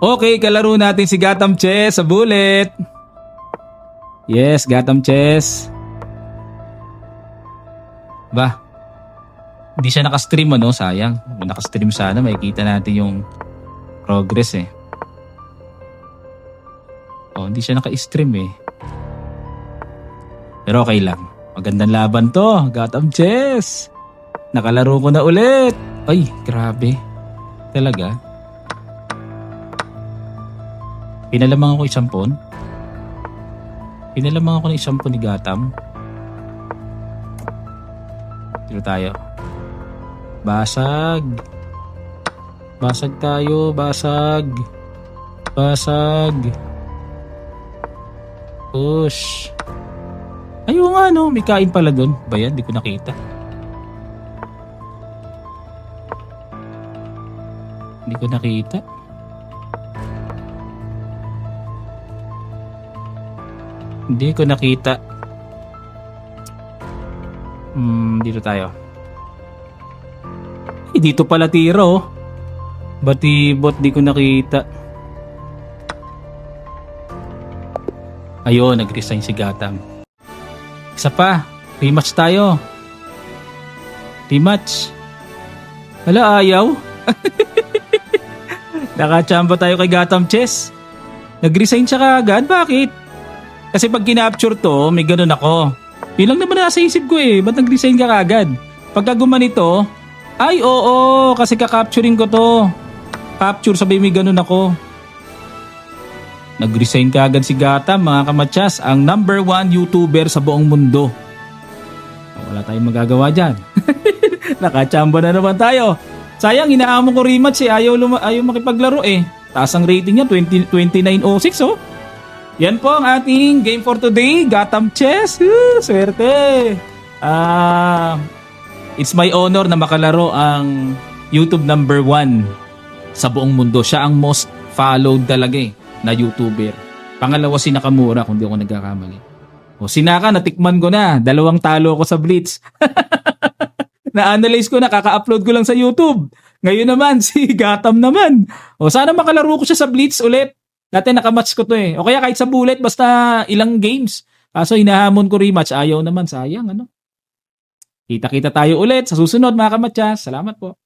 Okay, kalaro natin si Gatam Chess sa bullet. Yes, Gatam Chess. Ba? Hindi siya nakastream ano, sayang. Kung nakastream sana, makikita natin yung progress eh. Oh, hindi siya naka-stream eh. Pero okay lang. Magandang laban to, Gatam Chess. Nakalaro ko na ulit. Ay, grabe. Talaga. Pinalamang ako isang pawn. Pinalamang ako ng isang pawn ni Gatam. Dito tayo. Basag. Basag tayo, basag. Basag. Push. Ayun nga no, may kain pala dun. Ba yan? Di ko nakita. Hindi ko nakita. Hindi ko nakita. Dito tayo. Dito pala tira oh. Batibot di ko nakita. Ayun, nag-resign si Gatam. Isa pa, rematch tayo. Rematch. Hala, ayaw. Nakachamba tayo kay Gatam Chess. Nag-resign siya kaagad, bakit? Kasi pag kinapture to, may ganun ako. Yun lang naman nasa isip ko eh, ba't nag-resign ka kaagad? Pagka gumanito, ay oo, kasi kakapturing ko to. Capture, sabi may ganun ako. Nag-resign kaagad si Gatam mga kamatsas, ang number 1 YouTuber sa buong mundo. Wala tayong magagawa dyan. Nakachamba na naman tayo. Sayang, inaamo ko rematch eh, ayaw makipaglaro eh. Taas ang rating niya, 2906 oh. Yan po ang ating game for today, Gatam Chess. Swerte. It's my honor na makalaro ang YouTube number 1 sa buong mundo. Siya ang most followed talaga eh, na YouTuber. Pangalawa si Nakamura kung di ako nagkakamali. O sinaka, natikman ko na. 2 talo ko sa Blitz. Na-analyze ko na, kaka-upload ko lang sa YouTube. Ngayon naman, si Gatam naman. O sana makalaro ko siya sa Blitz ulit. Dati nakamatch ko to eh. O kaya kahit sa bullet, basta ilang games. Kaso hinahamon ko rematch, ayaw naman, sayang ano. Kita-kita tayo ulit sa susunod mga kamatsas. Salamat po.